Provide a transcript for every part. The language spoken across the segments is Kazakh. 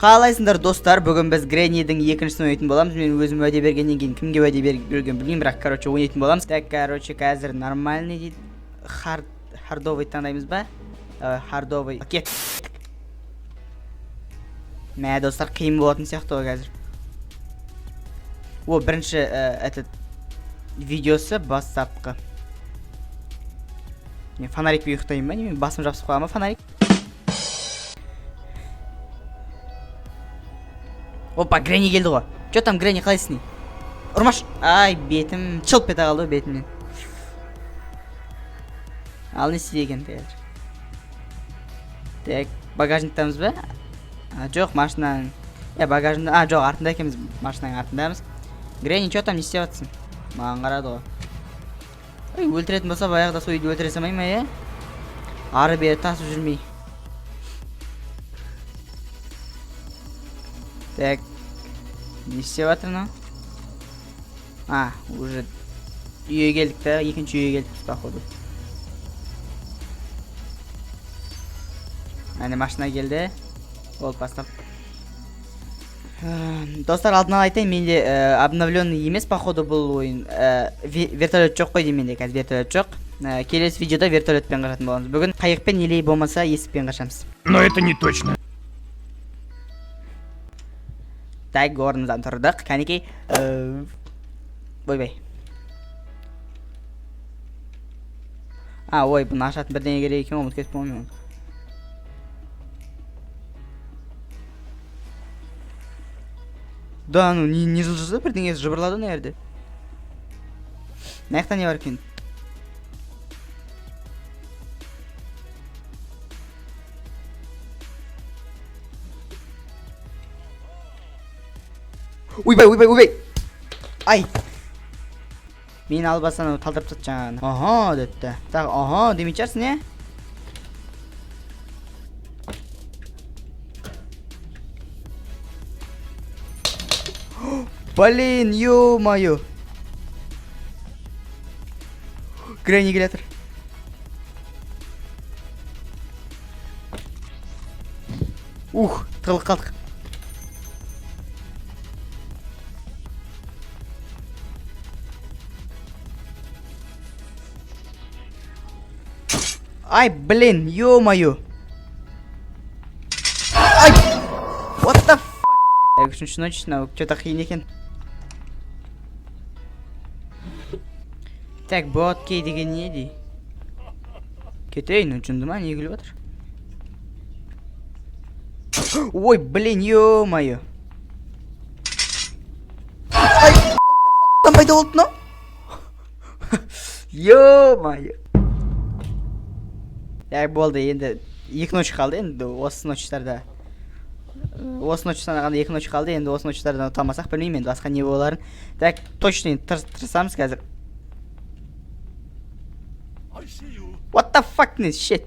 Қалайсыңдар достар, бүгін біз Греннидің екіншісін ойнайтын боламыз. Мен өзім уәде бергеннен кейін кімге уәде берген білмеймін, бірақ ойнайтын боламыз. Так, қазір нормальный дейді. Хардовый таңдаймыз ба? Хардовый. Кеттік. Мә, достар, қиын болатын сияқты ғой қазір. О, бірінші этот видеосы бастапқы. Мен фонарик бей ұйықтайын ба? Мен басым жапсып қоя ма фонарик? Опа, Гренни келді ғой. Че там, Гренни, қалайсың? Ұрмаш. Ай, бетім чылп ете қалды бетімнен. Ал не істеген қазір? Так, багажниктамыз ба? Жоқ, машинаның. Багажында. Жоқ, артында екенбіз, машинаның артындамыз. Гренни, че там не істеп жатсың? Маған қарады ғой. Ой, өлтіретін болса, баяғыда сол үйді өлтіре салмай ма, е? Ары бері тасып жүрмей. Так, не істеп жатыр мынау? Уже үйге келдік та, екінші үйге келдік походу. Әне машина келді. Ол бастап. Достар, алдынан айтайын, менде обновленный емес походу бұл ойын. Вертолет жоқ қой деймін, менде қазір вертолет жоқ. Келесі видеода вертолетпен қашатын боламыз. Бүгін қайықпен елей болмаса есікпен қашамыз. Но это не точно. Так, орнымыздан тұрдық. Кәнекей. Ойбай. Ой, бұны ашатын бірдеңе керек екен, ұмытып кетіп болмаймын. Да, ну не жылжыды, бірдеңе жыбырлады на жерде. Мына жақта не бар екен? Ойбай. Ай. Мен албасаны талдырып тастады жаңағы. Деді. Так, демей шығарсың, не? Блин, ё-моё. Гренни келе жатыр. Тығылып қалдық. Ай, блин, ё-моё. Ай! What the f***? Үшінші ночь, что-то қиын екен. Так, бот кей деген не дей? Кетейін, ұшынды ма, не күліп отыр? Ой, блин, ё-моё. Ай, what the fuck? Там пайда болды, но? Ё-моё. Болды, енді екі ночь қалды, енді осы ночьтарда. Осы ночь санағанда екі ночь қалды, енді осы ночьтардан ұтамасақ білмеймін, енді басқа не боларын. Так, точно тырысамыз қазір. What the fuck, не, shit.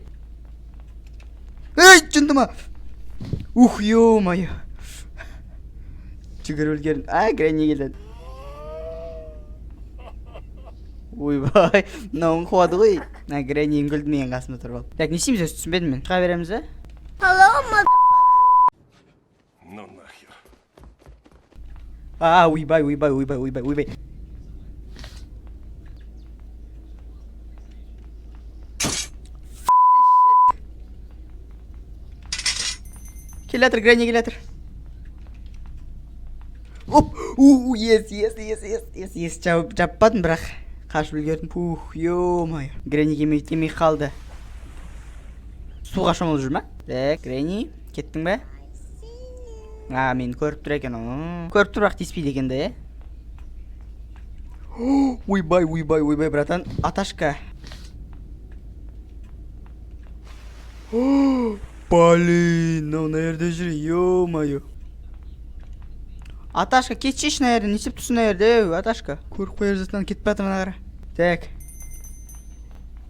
Эй, жүнді ма? Ё-моё. Жүгір өлгерін. Гренни келді. Ойбай, мынауың қуады ғой. Гренни үңгілді менің қасымда тұрып алып. Так, не істейміз, өз түсінбедім мен. Шыға береміз, а? Hello, motherfucker. Ну нахер. Ойбай. Келе жатыр, Гренни келе жатыр. Оп, ес, жаппадым, бірақ қашып үлгердім. Ё-моё. Гренни келмей қалды. Суға шомылып жүр ма? Так, Гренни, кеттің бе? Мен көріп тұр екен. Көріп тұр, бірақ теспейді екен да, е? Ойбай, братан. Аташка. Блин, на жерде жүр, ё-моё. Аташка, кетшеш на жерде, не істеп тұрсың на жерде, Аташка. Көріп қойыр затынан кетіп батыр мына қара. Так.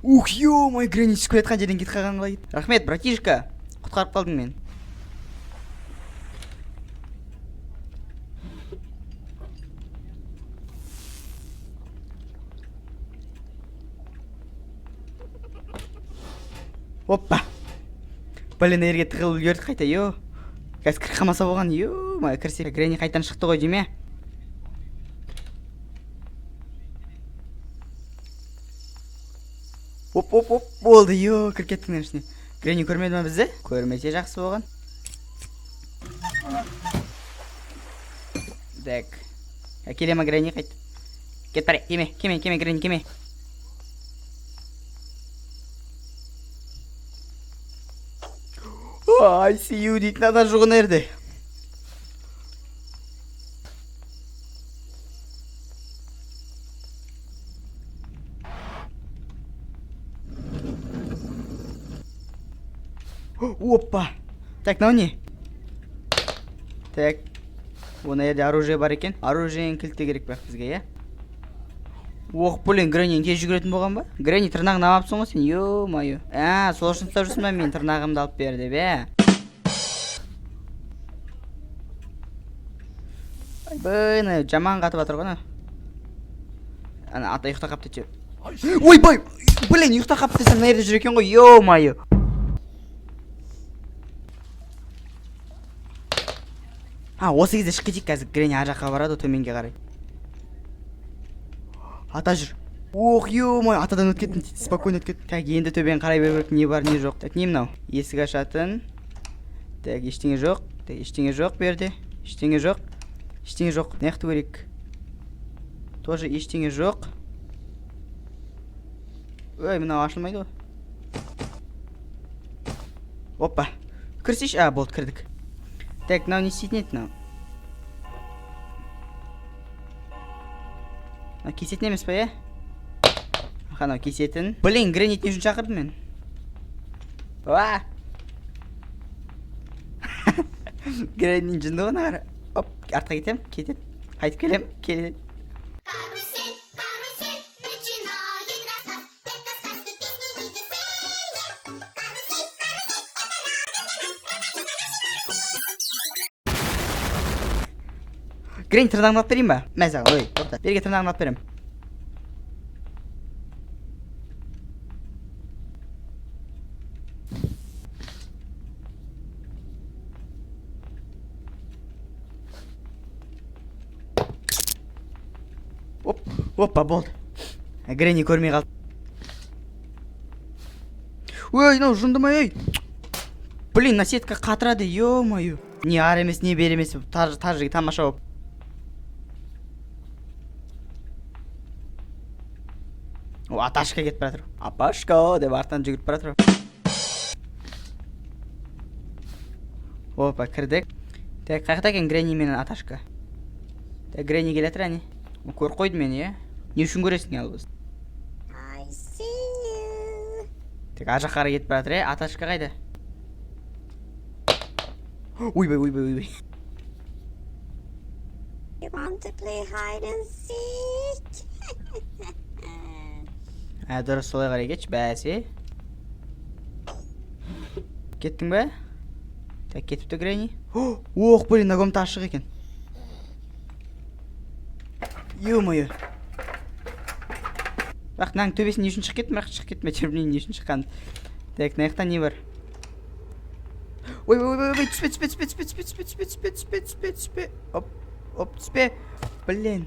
Ё-моё, Гренни түсіп кетқан жерден кетіп қалған қалай кет. Рахмет, братишка. Құтқарып қалдың мен. Оппа. Блин, ерге тығылып үлгердік қайта, ё. Қазір кір қамаса болған. Ё-май, кірсе Гренни қайтадан шықты ғой дейме. Оп, болды. Кір кеттің ішіне. Гренни көрмеді ма бізді? Көрмесе жақсы болған. Так. Келе ма Гренни қайт. Кет бар. Кеме, Гренни, кеме. I see you дейтін ада жоғын ерді. Опа. Так, мынау не? Так. Оны ерде оружие бар екен. Оружиен кілті керек бақ бізге, е? Оқ, блин, Гренниен тез жүгіретін болған ба? Гренни, тырнағын алапсың ғой сен, ё-майы. Сол үшін ұстап жүрсің ба, мен тырнағымды алып берді, бе? Бұны, жаман қатып атыр ғана. Ана, ата ұйықта қапты че. Ой, блин, ұйықта қапты десем, мына ерде жүр екен ғой, ё-майы. Осы кезде шық кетейік, қазір Гренни ар жаққа барады, төменге қарай. Ата жүр. Оқ, ё-май, атадан өткеттін, спокойно өткеттін. Так, енді төбен қарай беру керек, не бар, не жоқ. Так, не мынау? Есік ашатын. Так, ештеңе жоқ. Так, ештеңе жоқ берді. Ештеңе жоқ. Неқті көрек. Тоже ештеңе жоқ. Ой, мынау ашылмайды ғой. Опа. Кірсеш? Болды, кірдік. Так, мынау не істейтін еді мынау? Кесетін емес па, е? Қанау кесетін. Блин, Гренни не үшін шақырдым мен? Оа! Гренни жынды ғына қара. Оп, артқа кетем, кетет. Қайтып келем, келет. Гренни, тырнағын алып берейін ба? Мәзағын, ой, тоқта. Берге тырнағын алып берем. Опа, болды. Гренни көрмей қалды. Ой, мынау жынды ма, ей? Блин, мына сетка қатырады, ё-мое. Не ар емес, не бер емес, тажыға тамаша болып. Аташқа кетіп баратыр. Апашқа деп артынан жүгіріп баратыр. Опа, кірдік. Так, қайқта екен Гренни менен Аташқа. Так, Гренни келетір, әне. Көр қойды мені, е? Не үшін көресің, албыз? I see you. Так, ар жаққа қарай кетіп баратыр, е? Аташқа қайда? Ойбай. You want to play hide and seek? Дұрыс, солай қарай кетші, бәсе. Кеттің бә? Так, кетіпті Гренни. Оқ, блин, нагомта ашық екен. Ё-мое. Бірақ, наң төбесін не үшін шық кеттім, бірақ шық кеттім, әтемін не үшін шыққан. Так, наяқтан не бар? Ой, түспе. Оп, түспе. Блин.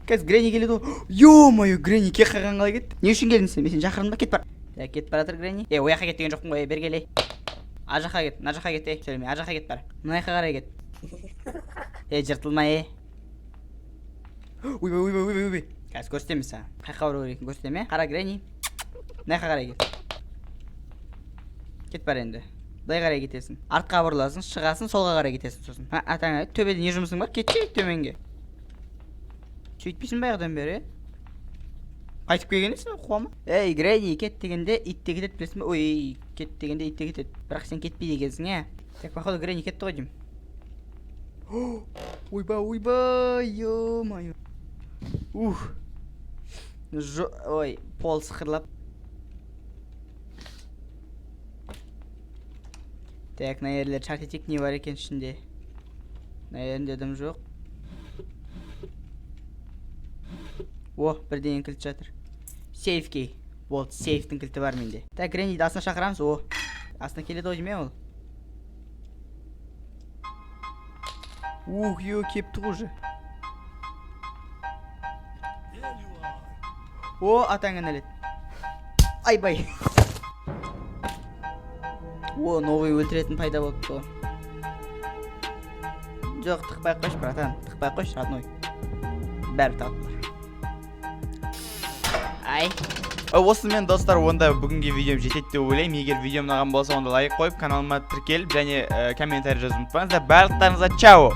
Қазір Гренни келеді ғой. Ё-мое, Гренни кек қаған қалай кетті? Не үшін келдің сен? Мен сен шақырдым ба? Кет бар. Так, кетіп баратыр Гренни. Ояққа кет деген жоқпын ғой, бер келей. Ар жаққа кет, нар жаққа кет, сөйлеме, ар жаққа кет бар. Мына жаққа қарай кет. Жыртылма, Ойбай. Қазір көрсетеміз саған. Қайқа бару керек көрсетеме? Қара Гренни. Мына жаққа қарай кет. Кет бар енді. Былай қарай кетесің. Артқа бұрыласың, шығасың, солға қарай кетесің сосын. Атаңа, төбеде не жұмысың бар? Кетші төменге. Сөйтпейсің баяғыдан бері, қайтып келгенесің, қуама. Ей, Гренни, кет дегенде итте кетеді, білесің бе? Ой, кет дегенде итте кетеді. Бірақ сен кетпейді екенсің, е? Так, походу, Гренни кетті ғой деймін. Ойбай, ё-мое. Ой, пол сықырлап. Так, мына ерлер шарт етек не бар екен ішінде? Мына ерінде дым жоқ. Бірден кілт жатыр. Сейф кей. Болды, сейфтің кілті бар менде. Так, Гренниді асына шақырамыз. Астына келеді ғой дейме ол. Ё, кепті уже. О, атаңа нәлет. Айбай. О, новый өлтіретін пайда болыпты. Жоқ, тықпай қойш, братан. Тықпай қойш, родной. Бәрі тапылар. Ай. Осымен достар, онда бүгінге видеом жетеді деп ойлаймын. Егер видеом ұнаған болса, онда лайк қойып, каналыма тіркеліп және комментарий жазып ұмытпаңыздар. Барлықтарыңызға чао!